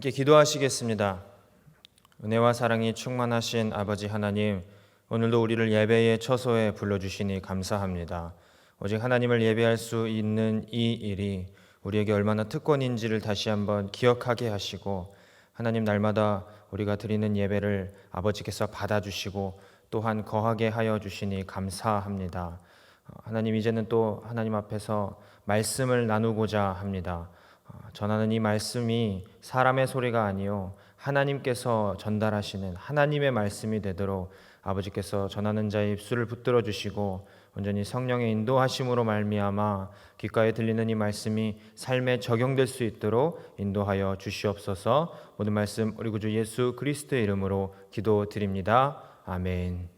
함께 기도하시겠습니다. 은혜와 사랑이 충만하신 아버지 하나님, 오늘도 우리를 예배의 처소에 불러주시니 감사합니다. 오직 하나님을 예배할 수 있는 이 일이 우리에게 얼마나 특권인지를 다시 한번 기억하게 하시고, 하나님 날마다 우리가 드리는 예배를 아버지께서 받아주시고 또한 거하게 하여 주시니 감사합니다. 하나님, 이제는 또 하나님 앞에서 말씀을 나누고자 합니다. 전하는 이 말씀이 사람의 소리가 아니요 하나님께서 전달하시는 하나님의 말씀이 되도록 아버지께서 전하는 자의 입술을 붙들어 주시고 온전히 성령의 인도하심으로 말미암아 귓가에 들리는 이 말씀이 삶에 적용될 수 있도록 인도하여 주시옵소서. 모든 말씀 우리 구주 예수 그리스도의 이름으로 기도드립니다. 아멘.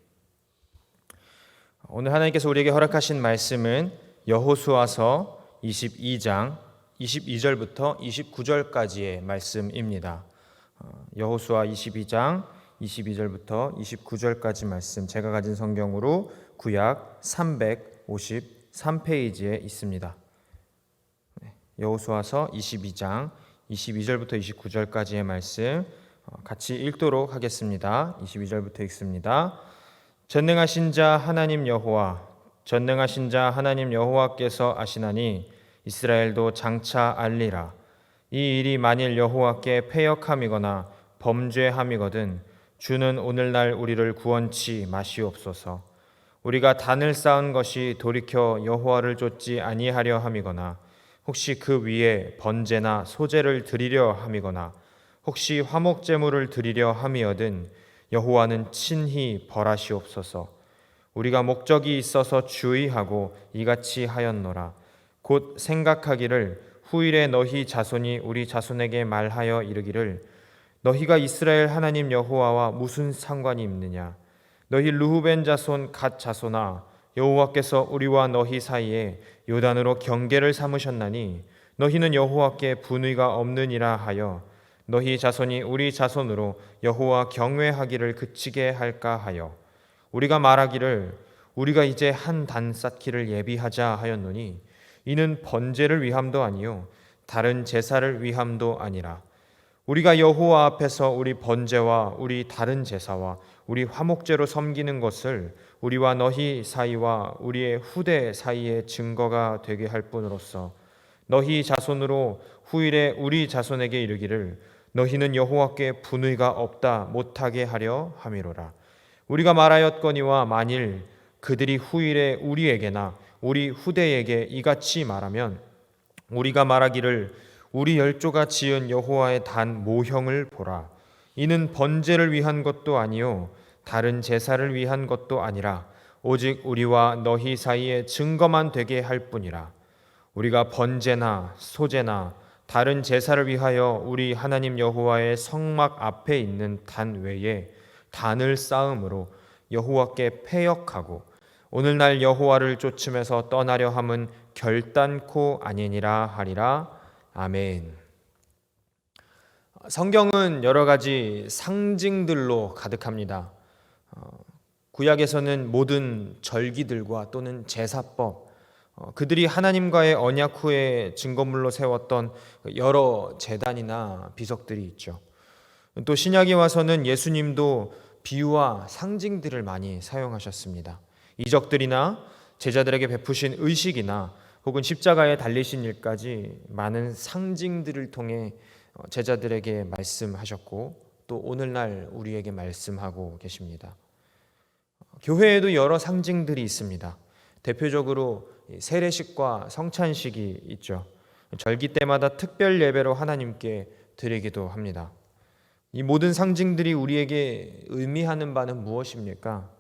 오늘 하나님께서 우리에게 허락하신 말씀은 여호수아서 22장 22절부터 29절까지의 말씀입니다. 여호수아 22장 22절부터 29절까지 말씀, 제가 가진 성경으로 구약 353페이지에 있습니다. 여호수아서 22장 22절부터 29절까지의 말씀 같이 읽도록 하겠습니다. 22절부터 읽습니다. 전능하신 자 하나님 여호와, 전능하신 자 하나님 여호와께서 아시나니 이스라엘도 장차 알리라. 이 일이 만일 여호와께 패역함이거나 범죄함이거든 주는 오늘날 우리를 구원치 마시옵소서. 우리가 단을 쌓은 것이 돌이켜 여호와를 좇지 아니하려 함이거나 혹시 그 위에 번제나 소제를 드리려 함이거나 혹시 화목 제물을 드리려 함이거든 여호와는 친히 벌하시옵소서. 우리가 목적이 있어서 주의하고 이같이 하였노라. 곧 생각하기를 후일에 너희 자손이 우리 자손에게 말하여 이르기를 너희가 이스라엘 하나님 여호와와 무슨 상관이 있느냐. 너희 르후벤 자손 갓 자손아, 여호와께서 우리와 너희 사이에 요단으로 경계를 삼으셨나니 너희는 여호와께 분의가 없느니라 하여 너희 자손이 우리 자손으로 여호와 경외하기를 그치게 할까 하여 우리가 말하기를 우리가 이제 한 단 쌓기를 예비하자 하였노니 이는 번제를 위함도 아니요 다른 제사를 위함도 아니라 우리가 여호와 앞에서 우리 번제와 우리 다른 제사와 우리 화목제로 섬기는 것을 우리와 너희 사이와 우리의 후대 사이의 증거가 되게 할 뿐으로써 너희 자손으로 후일에 우리 자손에게 이르기를 너희는 여호와께 분의가 없다 못하게 하려 함이로라. 우리가 말하였거니와 만일 그들이 후일에 우리에게나 우리 후대에게 이같이 말하면 우리가 말하기를 우리 열조가 지은 여호와의 단 모형을 보라. 이는 번제를 위한 것도 아니요 다른 제사를 위한 것도 아니라 오직 우리와 너희 사이에 증거만 되게 할 뿐이라. 우리가 번제나 소제나 다른 제사를 위하여 우리 하나님 여호와의 성막 앞에 있는 단 외에 단을 쌓음으로 여호와께 패역하고 오늘날 여호와를 쫓으면서 떠나려 함은 결단코 아니니라 하리라. 아멘. 성경은 여러 가지 상징들로 가득합니다. 구약에서는 모든 절기들과 또는 제사법, 그들이 하나님과의 언약 후에 증거물로 세웠던 여러 제단이나 비석들이 있죠. 또 신약에 와서는 예수님도 비유와 상징들을 많이 사용하셨습니다. 이적들이나 제자들에게 베푸신 의식이나 혹은 십자가에 달리신 일까지 많은 상징들을 통해 제자들에게 말씀하셨고 또 오늘날 우리에게 말씀하고 계십니다. 교회에도 여러 상징들이 있습니다. 대표적으로 세례식과 성찬식이 있죠. 절기 때마다 특별 예배로 하나님께 드리기도 합니다. 이 모든 상징들이 우리에게 의미하는 바는 무엇입니까?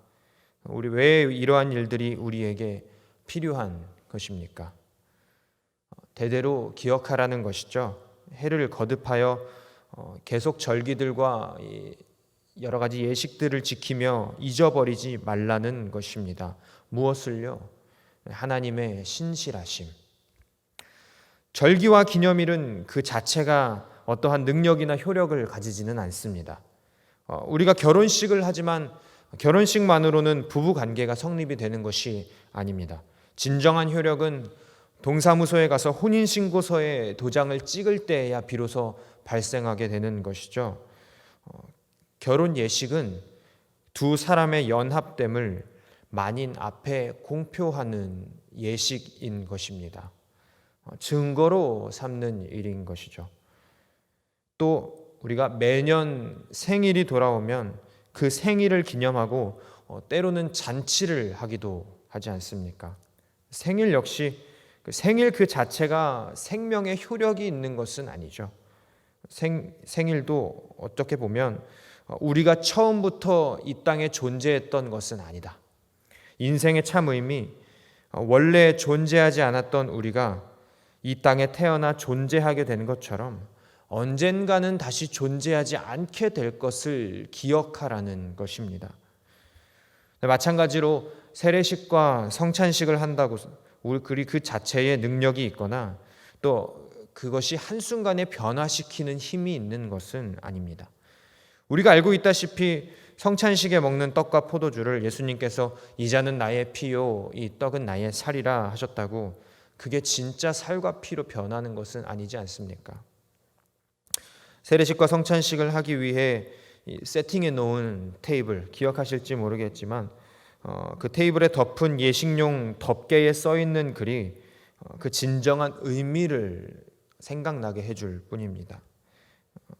우리 왜 이러한 일들이 우리에게 필요한 것입니까? 대대로 기억하라는 것이죠. 해를 거듭하여 계속 절기들과 여러 가지 예식들을 지키며 잊어버리지 말라는 것입니다. 무엇을요? 하나님의 신실하심. 절기와 기념일은 그 자체가 어떠한 능력이나 효력을 가지지는 않습니다. 우리가 결혼식을 하지만 결혼식만으로는 부부 관계가 성립이 되는 것이 아닙니다. 진정한 효력은 동사무소에 가서 혼인신고서에 도장을 찍을 때야 비로소 발생하게 되는 것이죠. 결혼 예식은 두 사람의 연합됨을 만인 앞에 공표하는 예식인 것입니다. 증거로 삼는 일인 것이죠. 또 우리가 매년 생일이 돌아오면 그 생일을 기념하고 때로는 잔치를 하기도 하지 않습니까? 생일 역시 생일 그 자체가 생명의 효력이 있는 것은 아니죠. 생일도 어떻게 보면 우리가 처음부터 이 땅에 존재했던 것은 아니다. 인생의 참 의미, 원래 존재하지 않았던 우리가 이 땅에 태어나 존재하게 된 것처럼 언젠가는 다시 존재하지 않게 될 것을 기억하라는 것입니다. 마찬가지로 세례식과 성찬식을 한다고 우리 그 자체의 능력이 있거나 또 그것이 한순간에 변화시키는 힘이 있는 것은 아닙니다. 우리가 알고 있다시피 성찬식에 먹는 떡과 포도주를 예수님께서 이 잔은 나의 피요 이 떡은 나의 살이라 하셨다고 그게 진짜 살과 피로 변하는 것은 아니지 않습니까? 세례식과 성찬식을 하기 위해 세팅해 놓은 테이블 기억하실지 모르겠지만 그 테이블에 덮은 예식용 덮개에 써 있는 글이 그 진정한 의미를 생각나게 해줄 뿐입니다.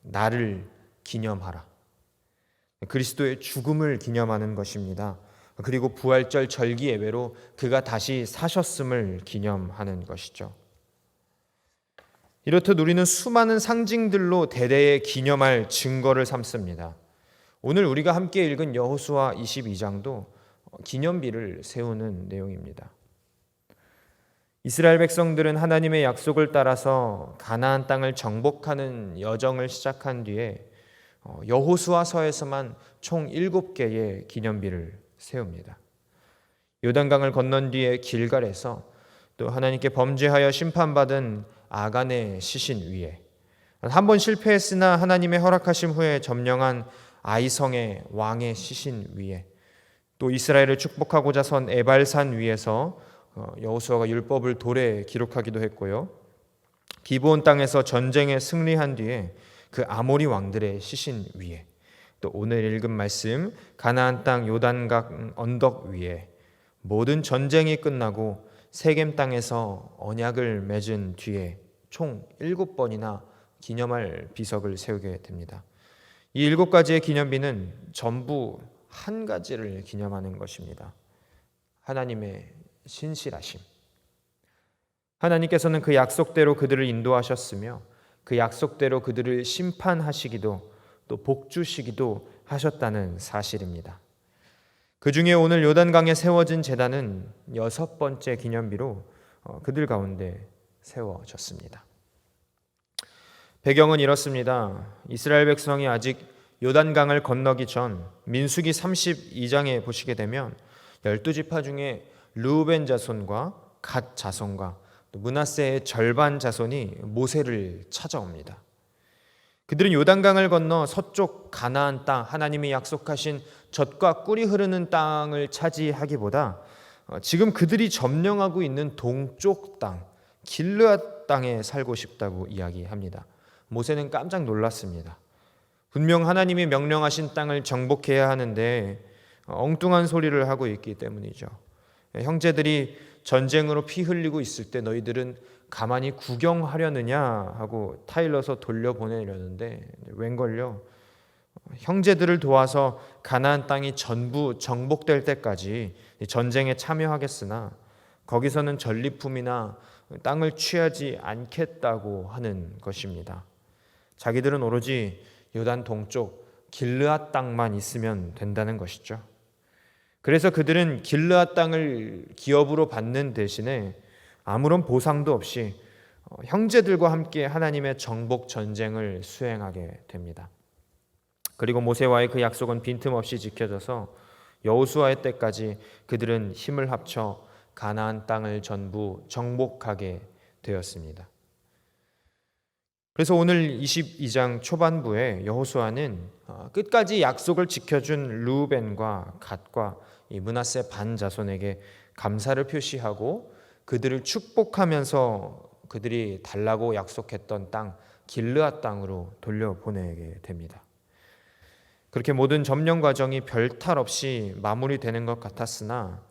나를 기념하라. 그리스도의 죽음을 기념하는 것입니다. 그리고 부활절 절기 예배로 그가 다시 사셨음을 기념하는 것이죠. 이렇듯 우리는 수많은 상징들로 대대에 기념할 증거를 삼습니다. 오늘 우리가 함께 읽은 여호수아 22장도 기념비를 세우는 내용입니다. 이스라엘 백성들은 하나님의 약속을 따라서 가나안 땅을 정복하는 여정을 시작한 뒤에 여호수아서에서만 총 7개의 기념비를 세웁니다. 요단강을 건넌 뒤에 길갈에서 또 하나님께 범죄하여 심판받은 아간의 시신 위에 한 번 실패했으나 하나님의 허락하심 후에 점령한 아이성의 왕의 시신 위에 또 이스라엘을 축복하고자 선 에발산 위에서 여호수아가 율법을 돌에 기록하기도 했고요. 기브온 땅에서 전쟁에 승리한 뒤에 그 아모리 왕들의 시신 위에 또 오늘 읽은 말씀 가나안 땅 요단강 언덕 위에 모든 전쟁이 끝나고 세겜 땅에서 언약을 맺은 뒤에 총 7번이나 기념할 비석을 세우게 됩니다. 이 7가지의 기념비는 전부 한 가지를 기념하는 것입니다. 하나님의 신실하심. 하나님께서는 그 약속대로 그들을 인도하셨으며 그 약속대로 그들을 심판하시기도 또 복주시기도 하셨다는 사실입니다. 그 중에 오늘 요단강에 세워진 제단은 6번째 기념비로 그들 가운데 세워졌습니다. 배경은 이렇습니다. 이스라엘 백성이 아직 요단강을 건너기 전 민수기 32장에 보시게 되면 12지파 중에 르우벤 자손과 갓 자손과 므낫세의 절반 자손이 모세를 찾아옵니다. 그들은 요단강을 건너 서쪽 가나안 땅 하나님이 약속하신 젖과 꿀이 흐르는 땅을 차지하기보다 지금 그들이 점령하고 있는 동쪽 땅 길르앗 땅에 살고 싶다고 이야기합니다. 모세는 깜짝 놀랐습니다. 분명 하나님이 명령하신 땅을 정복해야 하는데 엉뚱한 소리를 하고 있기 때문이죠. 형제들이 전쟁으로 피 흘리고 있을 때 너희들은 가만히 구경하려느냐 하고 타일러서 돌려보내려는데 웬걸요. 형제들을 도와서 가나안 땅이 전부 정복될 때까지 전쟁에 참여하겠으나 거기서는 전리품이나 땅을 취하지 않겠다고 하는 것입니다. 자기들은 오로지 요단 동쪽 길르앗 땅만 있으면 된다는 것이죠. 그래서 그들은 길르앗 땅을 기업으로 받는 대신에 아무런 보상도 없이 형제들과 함께 하나님의 정복 전쟁을 수행하게 됩니다. 그리고 모세와의 그 약속은 빈틈없이 지켜져서 여호수아의 때까지 그들은 힘을 합쳐 가나안 땅을 전부 정복하게 되었습니다. 그래서 오늘 22장 초반부에 여호수아는 끝까지 약속을 지켜준 르우벤과 갓과 이 므낫세 반 자손에게 감사를 표시하고 그들을 축복하면서 그들이 달라고 약속했던 땅 길르앗 땅으로 돌려보내게 됩니다. 그렇게 모든 점령 과정이 별탈 없이 마무리되는 것 같았으나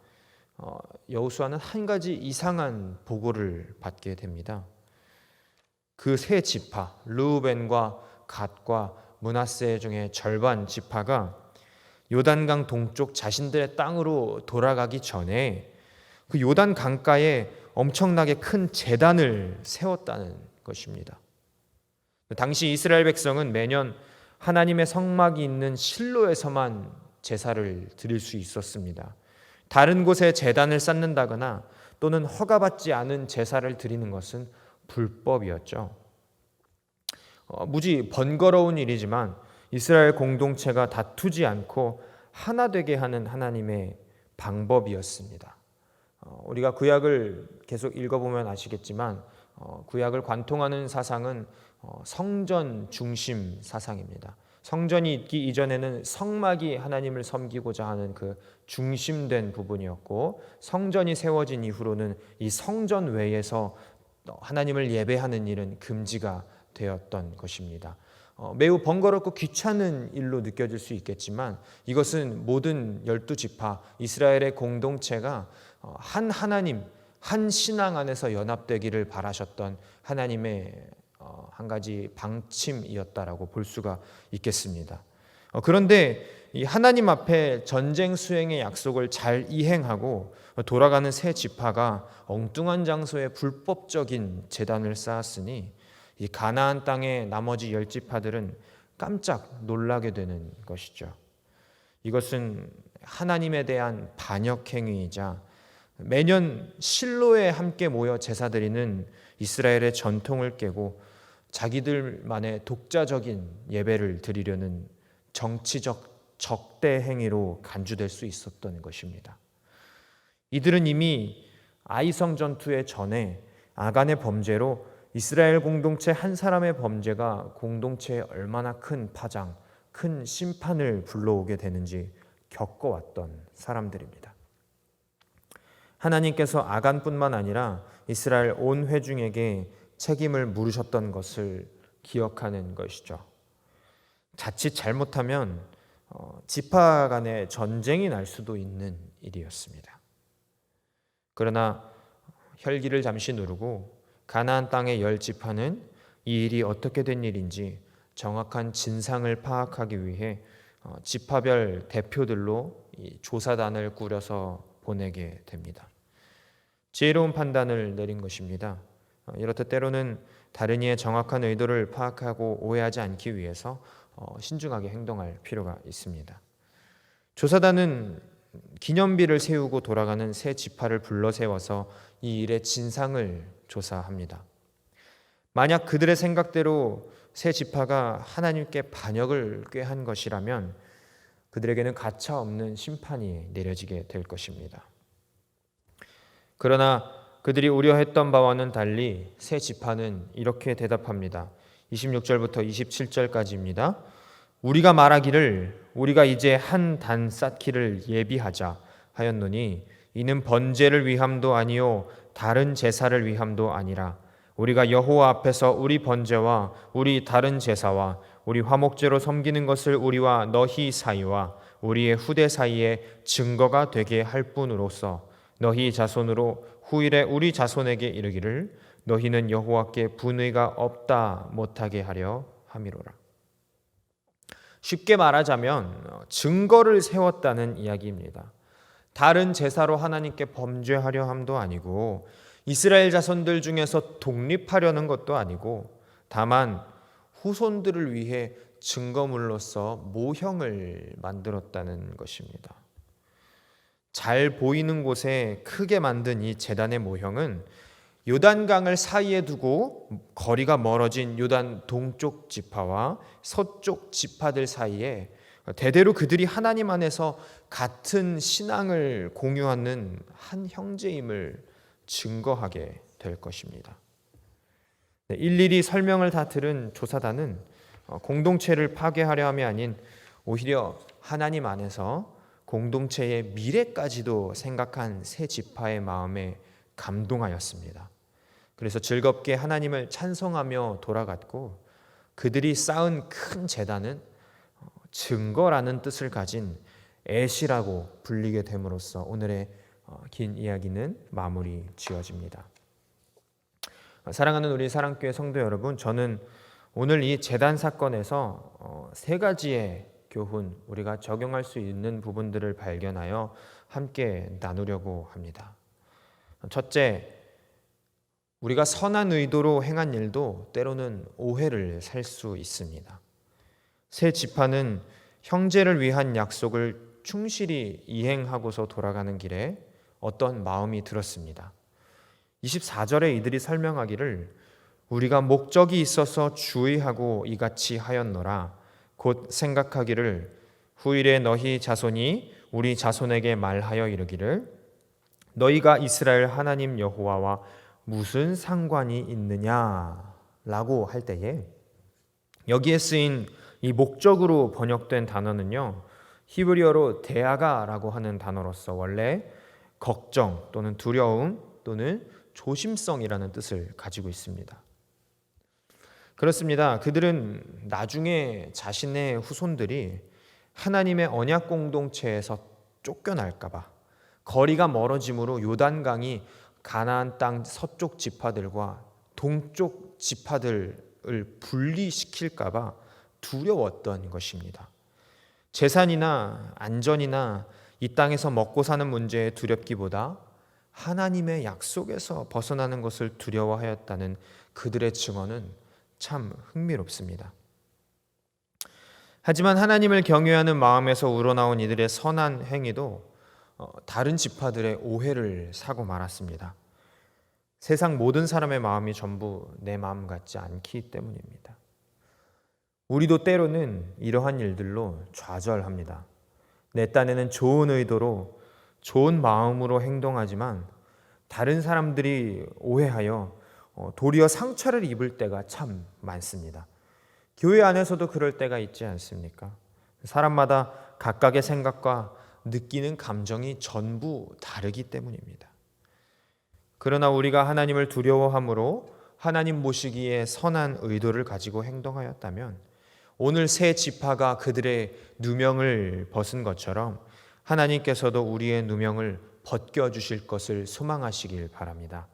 여호수아는 한 가지 이상한 보고를 받게 됩니다. 그 세 지파 르우벤과 갓과 므낫세 중에 절반 지파가 요단강 동쪽 자신들의 땅으로 돌아가기 전에 그 요단 강가에 엄청나게 큰 제단을 세웠다는 것입니다. 당시 이스라엘 백성은 매년 하나님의 성막이 있는 실로에서만 제사를 드릴 수 있었습니다. 다른 곳에 제단을 쌓는다거나 또는 허가받지 않은 제사를 드리는 것은 불법이었죠. 무지 번거로운 일이지만 이스라엘 공동체가 다투지 않고 하나 되게 하는 하나님의 방법이었습니다. 우리가 구약을 계속 읽어보면 아시겠지만 구약을 관통하는 사상은 성전 중심 사상입니다. 성전이 있기 이전에는 성막이 하나님을 섬기고자 하는 그 중심된 부분이었고, 성전이 세워진 이후로는 이 성전 외에서 하나님을 예배하는 일은 금지가 되었던 것입니다. 매우 번거롭고 귀찮은 일로 느껴질 수 있겠지만 이것은 모든 12지파 이스라엘의 공동체가 한 하나님, 한 신앙 안에서 연합되기를 바라셨던 하나님의 한 가지 방침이었다라고 볼 수가 있겠습니다. 그런데 이 하나님 앞에 전쟁 수행의 약속을 잘 이행하고 돌아가는 세 지파가 엉뚱한 장소에 불법적인 제단을 쌓았으니 이 가나안 땅의 나머지 10지파들은 깜짝 놀라게 되는 것이죠. 이것은 하나님에 대한 반역 행위이자 매년 실로에 함께 모여 제사 드리는 이스라엘의 전통을 깨고 자기들만의 독자적인 예배를 드리려는 정치적 적대 행위로 간주될 수 있었던 것입니다. 이들은 이미 아이성 전투의 전에 아간의 범죄로 이스라엘 공동체 한 사람의 범죄가 공동체에 얼마나 큰 파장, 큰 심판을 불러오게 되는지 겪어왔던 사람들입니다. 하나님께서 아간뿐만 아니라 이스라엘 온 회중에게 책임을 물으셨던 것을 기억하는 것이죠. 자칫 잘못하면 지파 간의 전쟁이 날 수도 있는 일이었습니다. 그러나 혈기를 잠시 누르고 가나안 땅의 10지파는 이 일이 어떻게 된 일인지 정확한 진상을 파악하기 위해 지파별 대표들로 조사단을 꾸려서 보내게 됩니다. 지혜로운 판단을 내린 것입니다. 이렇듯 때로는 다른 이의 정확한 의도를 파악하고 오해하지 않기 위해서 신중하게 행동할 필요가 있습니다. 조사단은 기념비를 세우고 돌아가는 세 지파를 불러 세워서 이 일의 진상을 조사합니다. 만약 그들의 생각대로 세 지파가 하나님께 반역을 꾀한 것이라면 그들에게는 가차 없는 심판이 내려지게 될 것입니다. 그러나 그들이 우려했던 바와는 달리 세 지파는 이렇게 대답합니다. 26절부터 27절까지입니다. 우리가 말하기를 우리가 이제 한 단 쌓기를 예비하자 하였노니 이는 번제를 위함도 아니요 다른 제사를 위함도 아니라 우리가 여호와 앞에서 우리 번제와 우리 다른 제사와 우리 화목제로 섬기는 것을 우리와 너희 사이와 우리의 후대 사이에 증거가 되게 할 뿐으로서 너희 자손으로 후일에 우리 자손에게 이르기를 너희는 여호와께 분의가 없다 못하게 하려 함이로라. 쉽게 말하자면 증거를 세웠다는 이야기입니다. 다른 제사로 하나님께 범죄하려 함도 아니고 이스라엘 자손들 중에서 독립하려는 것도 아니고 다만 후손들을 위해 증거물로서 모형을 만들었다는 것입니다. 잘 보이는 곳에 크게 만든 이 제단의 모형은 요단강을 사이에 두고 거리가 멀어진 요단 동쪽 지파와 서쪽 지파들 사이에 대대로 그들이 하나님 안에서 같은 신앙을 공유하는 한 형제임을 증거하게 될 것입니다. 일일이 설명을 다 들은 조사단은 공동체를 파괴하려 함이 아닌 오히려 하나님 안에서 공동체의 미래까지도 생각한 세 지파의 마음에 감동하였습니다. 그래서 즐겁게 하나님을 찬송하며 돌아갔고 그들이 쌓은 큰 제단은 증거라는 뜻을 가진 엣이라고 불리게 됨으로써 오늘의 긴 이야기는 마무리 지어집니다. 사랑하는 우리 사랑교회 성도 여러분, 저는 오늘 이 제단 사건에서 세 가지의 교훈, 우리가 적용할 수 있는 부분들을 발견하여 함께 나누려고 합니다. 첫째, 우리가 선한 의도로 행한 일도 때로는 오해를 살 수 있습니다. 세 지파는 형제를 위한 약속을 충실히 이행하고서 돌아가는 길에 어떤 마음이 들었습니다. 24절에 이들이 설명하기를 우리가 목적이 있어서 주의하고 이같이 하였노라. 곧 생각하기를 후일에 너희 자손이 우리 자손에게 말하여 이르기를 너희가 이스라엘 하나님 여호와와 무슨 상관이 있느냐라고 할 때에 여기에 쓰인 이 목적으로 번역된 단어는요, 히브리어로 데아가라고 하는 단어로서 원래 걱정 또는 두려움 또는 조심성이라는 뜻을 가지고 있습니다. 그렇습니다. 그들은 나중에 자신의 후손들이 하나님의 언약 공동체에서 쫓겨날까 봐, 거리가 멀어짐으로 요단강이 가나안 땅 서쪽 지파들과 동쪽 지파들을 분리시킬까 봐 두려웠던 것입니다. 재산이나 안전이나 이 땅에서 먹고 사는 문제에 두렵기보다 하나님의 약속에서 벗어나는 것을 두려워하였다는 그들의 증언은 참 흥미롭습니다. 하지만 하나님을 경외하는 마음에서 우러나온 이들의 선한 행위도 다른 지파들의 오해를 사고 말았습니다. 세상 모든 사람의 마음이 전부 내 마음 같지 않기 때문입니다. 우리도 때로는 이러한 일들로 좌절합니다. 내 딴에는 좋은 의도로 좋은 마음으로 행동하지만 다른 사람들이 오해하여 도리어 상처를 입을 때가 참 많습니다. 교회 안에서도 그럴 때가 있지 않습니까? 사람마다 각각의 생각과 느끼는 감정이 전부 다르기 때문입니다. 그러나 우리가 하나님을 두려워함으로 하나님 보시기에 선한 의도를 가지고 행동하였다면 오늘 세 지파가 그들의 누명을 벗은 것처럼 하나님께서도 우리의 누명을 벗겨주실 것을 소망하시길 바랍니다.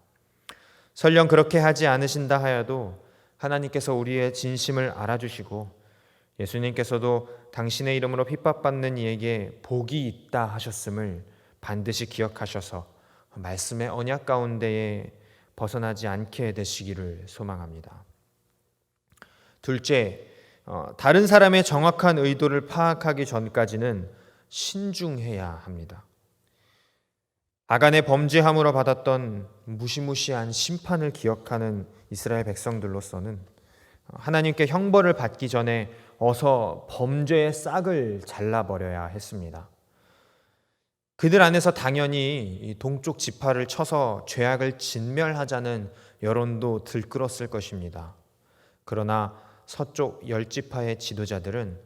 설령 그렇게 하지 않으신다 하여도 하나님께서 우리의 진심을 알아주시고 예수님께서도 당신의 이름으로 핍박받는 이에게 복이 있다 하셨음을 반드시 기억하셔서 말씀의 언약 가운데에 벗어나지 않게 되시기를 소망합니다. 둘째, 다른 사람의 정확한 의도를 파악하기 전까지는 신중해야 합니다. 아간의 범죄함으로 받았던 무시무시한 심판을 기억하는 이스라엘 백성들로서는 하나님께 형벌을 받기 전에 어서 범죄의 싹을 잘라버려야 했습니다. 그들 안에서 당연히 동쪽 지파를 쳐서 죄악을 진멸하자는 여론도 들끓었을 것입니다. 그러나 서쪽 10지파의 지도자들은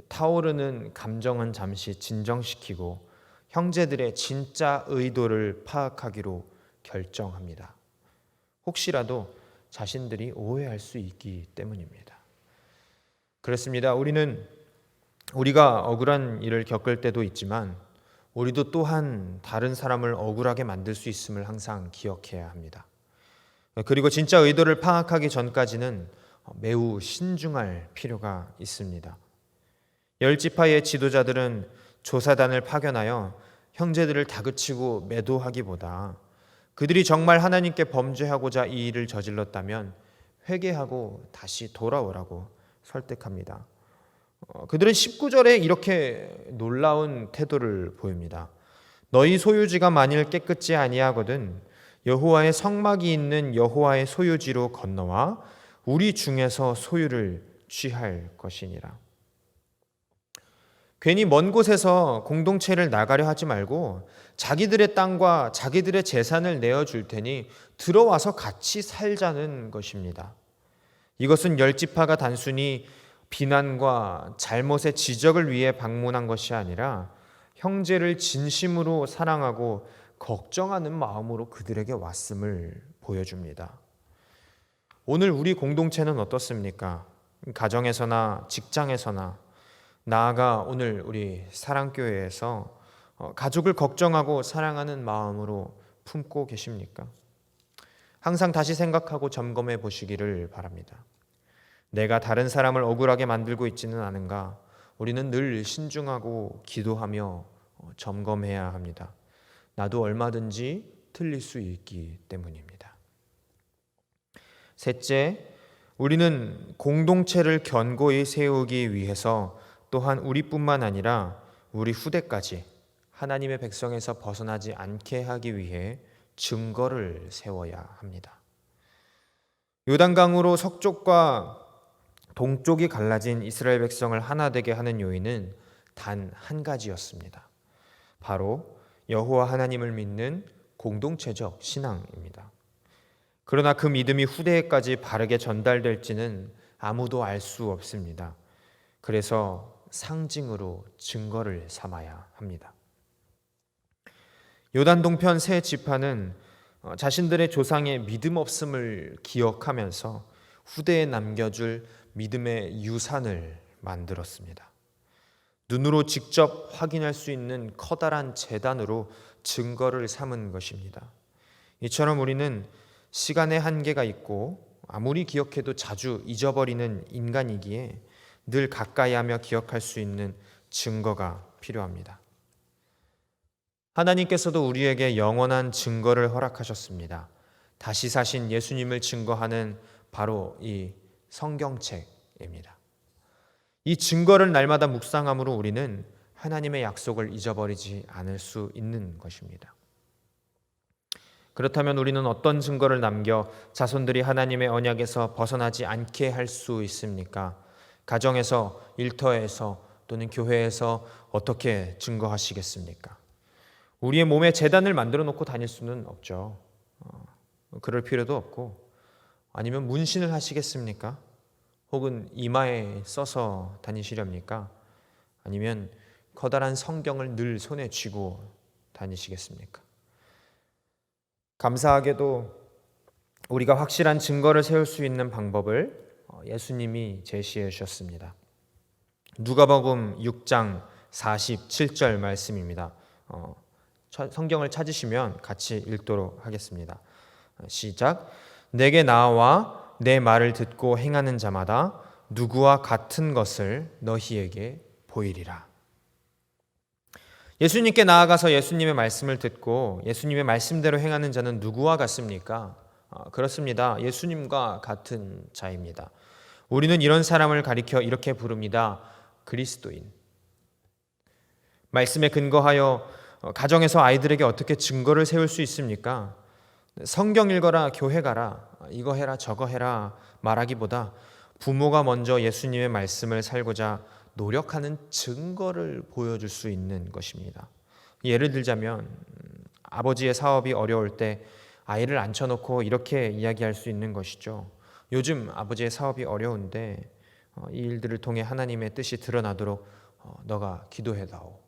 타오르는 감정은 잠시 진정시키고 형제들의 진짜 의도를 파악하기로 결정합니다. 혹시라도 자신들이 오해할 수 있기 때문입니다. 그렇습니다. 우리가 억울한 일을 겪을 때도 있지만 우리도 또한 다른 사람을 억울하게 만들 수 있음을 항상 기억해야 합니다. 그리고 진짜 의도를 파악하기 전까지는 매우 신중할 필요가 있습니다. 10지파의 지도자들은 조사단을 파견하여 형제들을 다그치고 매도하기보다 그들이 정말 하나님께 범죄하고자 이 일을 저질렀다면 회개하고 다시 돌아오라고 설득합니다. 그들은 19절에 이렇게 놀라운 태도를 보입니다. 너희 소유지가 만일 깨끗지 아니하거든 여호와의 성막이 있는 여호와의 소유지로 건너와 우리 중에서 소유를 취할 것이니라. 괜히 먼 곳에서 공동체를 나가려 하지 말고 자기들의 땅과 자기들의 재산을 내어줄 테니 들어와서 같이 살자는 것입니다. 이것은 10지파가 단순히 비난과 잘못의 지적을 위해 방문한 것이 아니라 형제를 진심으로 사랑하고 걱정하는 마음으로 그들에게 왔음을 보여줍니다. 오늘 우리 공동체는 어떻습니까? 가정에서나 직장에서나 나아가 오늘 우리 사랑교회에서 가족을 걱정하고 사랑하는 마음으로 품고 계십니까? 항상 다시 생각하고 점검해 보시기를 바랍니다. 내가 다른 사람을 억울하게 만들고 있지는 않은가? 우리는 늘 신중하고 기도하며 점검해야 합니다. 나도 얼마든지 틀릴 수 있기 때문입니다. 셋째, 우리는 공동체를 견고히 세우기 위해서 또한 우리뿐만 아니라 우리 후대까지 하나님의 백성에서 벗어나지 않게 하기 위해 증거를 세워야 합니다. 요단강으로 서쪽과 동쪽이 갈라진 이스라엘 백성을 하나 되게 하는 요인은 단 한 가지였습니다. 바로 여호와 하나님을 믿는 공동체적 신앙입니다. 그러나 그 믿음이 후대에까지 바르게 전달될지는 아무도 알 수 없습니다. 그래서 상징으로 증거를 삼아야 합니다. 요단 동편 세 지파는 자신들의 조상의 믿음 없음을 기억하면서 후대에 남겨줄 믿음의 유산을 만들었습니다. 눈으로 직접 확인할 수 있는 커다란 제단으로 증거를 삼은 것입니다. 이처럼 우리는 시간의 한계가 있고 아무리 기억해도 자주 잊어버리는 인간이기에 늘 가까이 하며 기억할 수 있는 증거가 필요합니다. 하나님께서도 우리에게 영원한 증거를 허락하셨습니다. 다시 사신 예수님을 증거하는 바로 이 성경책입니다. 이 증거를 날마다 묵상함으로 우리는 하나님의 약속을 잊어버리지 않을 수 있는 것입니다. 그렇다면 우리는 어떤 증거를 남겨 자손들이 하나님의 언약에서 벗어나지 않게 할 수 있습니까? 가정에서, 일터에서 또는 교회에서 어떻게 증거하시겠습니까? 우리의 몸에 제단을 만들어 놓고 다닐 수는 없죠. 그럴 필요도 없고, 아니면 문신을 하시겠습니까? 혹은 이마에 써서 다니시렵니까? 아니면 커다란 성경을 늘 손에 쥐고 다니시겠습니까? 감사하게도 우리가 확실한 증거를 세울 수 있는 방법을 예수님이 제시해 주셨습니다. 누가복음 6장 47절 말씀입니다. 성경을 찾으시면 같이 읽도록 하겠습니다. 시작. 내게 나와 내 말을 듣고 행하는 자마다 누구와 같은 것을 너희에게 보이리라. 예수님께 나아가서 예수님의 말씀을 듣고 예수님의 말씀대로 행하는 자는 누구와 같습니까? 그렇습니다. 예수님과 같은 자입니다. 우리는 이런 사람을 가리켜 이렇게 부릅니다. 그리스도인. 말씀에 근거하여 가정에서 아이들에게 어떻게 증거를 세울 수 있습니까? 성경 읽어라, 교회 가라, 이거 해라, 저거 해라 말하기보다 부모가 먼저 예수님의 말씀을 살고자 노력하는 증거를 보여줄 수 있는 것입니다. 예를 들자면 아버지의 사업이 어려울 때 아이를 앉혀놓고 이렇게 이야기할 수 있는 것이죠. 요즘 아버지의 사업이 어려운데 이 일들을 통해 하나님의 뜻이 드러나도록 너가 기도해다오.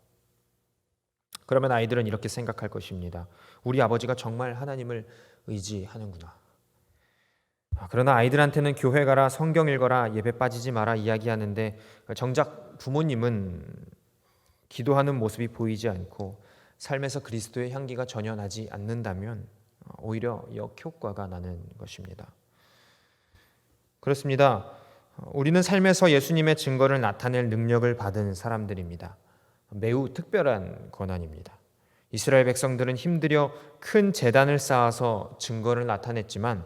그러면 아이들은 이렇게 생각할 것입니다. 우리 아버지가 정말 하나님을 의지하는구나. 그러나 아이들한테는 교회 가라, 성경 읽어라, 예배 빠지지 마라 이야기하는데 정작 부모님은 기도하는 모습이 보이지 않고 삶에서 그리스도의 향기가 전혀 나지 않는다면 오히려 역효과가 나는 것입니다. 그렇습니다. 우리는 삶에서 예수님의 증거를 나타낼 능력을 받은 사람들입니다. 매우 특별한 권한입니다. 이스라엘 백성들은 힘들여 큰 제단을 쌓아서 증거를 나타냈지만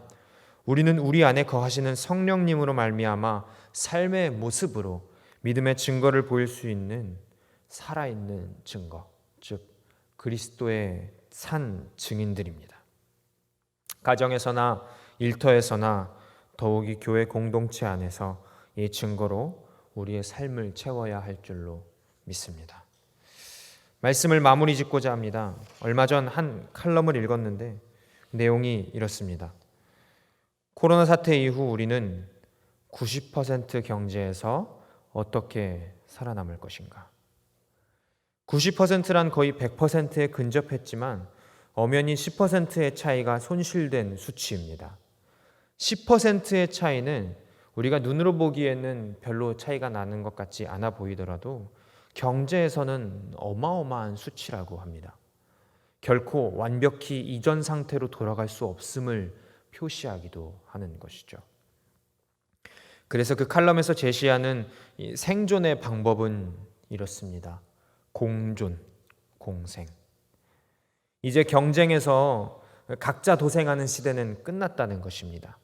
우리는 우리 안에 거하시는 성령님으로 말미암아 삶의 모습으로 믿음의 증거를 보일 수 있는 살아있는 증거, 즉 그리스도의 산 증인들입니다. 가정에서나 일터에서나 더욱이 교회 공동체 안에서 이 증거로 우리의 삶을 채워야 할 줄로 믿습니다. 말씀을 마무리 짓고자 합니다. 얼마 전 한 칼럼을 읽었는데 내용이 이렇습니다. 코로나 사태 이후 우리는 90% 경제에서 어떻게 살아남을 것인가? 90%란 거의 100%에 근접했지만 엄연히 10%의 차이가 손실된 수치입니다. 10%의 차이는 우리가 눈으로 보기에는 별로 차이가 나는 것 같지 않아 보이더라도 경제에서는 어마어마한 수치라고 합니다. 결코 완벽히 이전 상태로 돌아갈 수 없음을 표시하기도 하는 것이죠. 그래서 그 칼럼에서 제시하는 이 생존의 방법은 이렇습니다. 공존, 공생. 이제 경쟁에서 각자 도생하는 시대는 끝났다는 것입니다.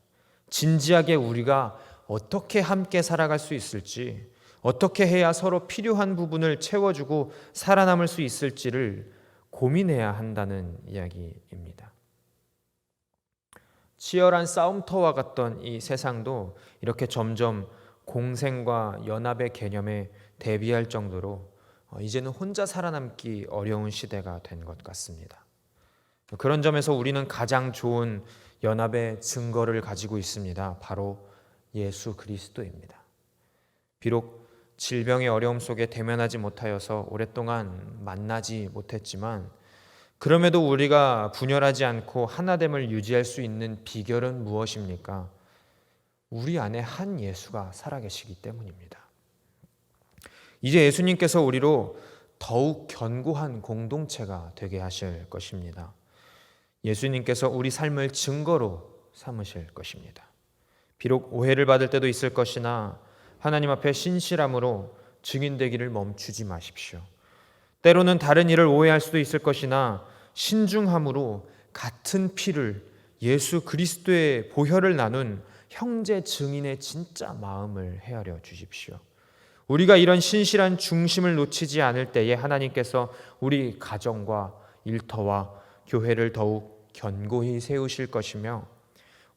진지하게 우리가 어떻게 함께 살아갈 수 있을지, 어떻게 해야 서로 필요한 부분을 채워주고 살아남을 수 있을지를 고민해야 한다는 이야기입니다. 치열한 싸움터와 같던 이 세상도 이렇게 점점 공생과 연합의 개념에 대비할 정도로 이제는 혼자 살아남기 어려운 시대가 된 것 같습니다. 그런 점에서 우리는 가장 좋은 연합의 증거를 가지고 있습니다. 바로 예수 그리스도입니다. 비록 질병의 어려움 속에 대면하지 못하여서 오랫동안 만나지 못했지만 그럼에도 우리가 분열하지 않고 하나됨을 유지할 수 있는 비결은 무엇입니까? 우리 안에 한 예수가 살아계시기 때문입니다. 이제 예수님께서 우리로 더욱 견고한 공동체가 되게 하실 것입니다. 예수님께서 우리 삶을 증거로 삼으실 것입니다. 비록 오해를 받을 때도 있을 것이나 하나님 앞에 신실함으로 증인되기를 멈추지 마십시오. 때로는 다른 일을 오해할 수도 있을 것이나 신중함으로 같은 피를 예수 그리스도의 보혈을 나눈 형제 증인의 진짜 마음을 헤아려 주십시오. 우리가 이런 신실한 중심을 놓치지 않을 때에 하나님께서 우리 가정과 일터와 교회를 더욱 견고히 세우실 것이며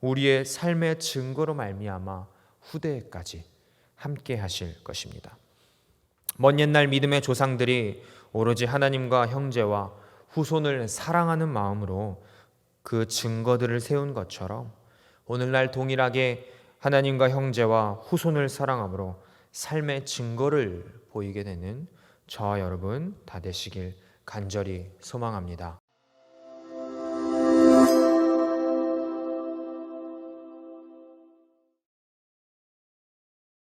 우리의 삶의 증거로 말미암아 후대까지 함께 하실 것입니다. 먼 옛날 믿음의 조상들이 오로지 하나님과 형제와 후손을 사랑하는 마음으로 그 증거들을 세운 것처럼 오늘날 동일하게 하나님과 형제와 후손을 사랑함으로 삶의 증거를 보이게 되는 저와 여러분 다 되시길 간절히 소망합니다.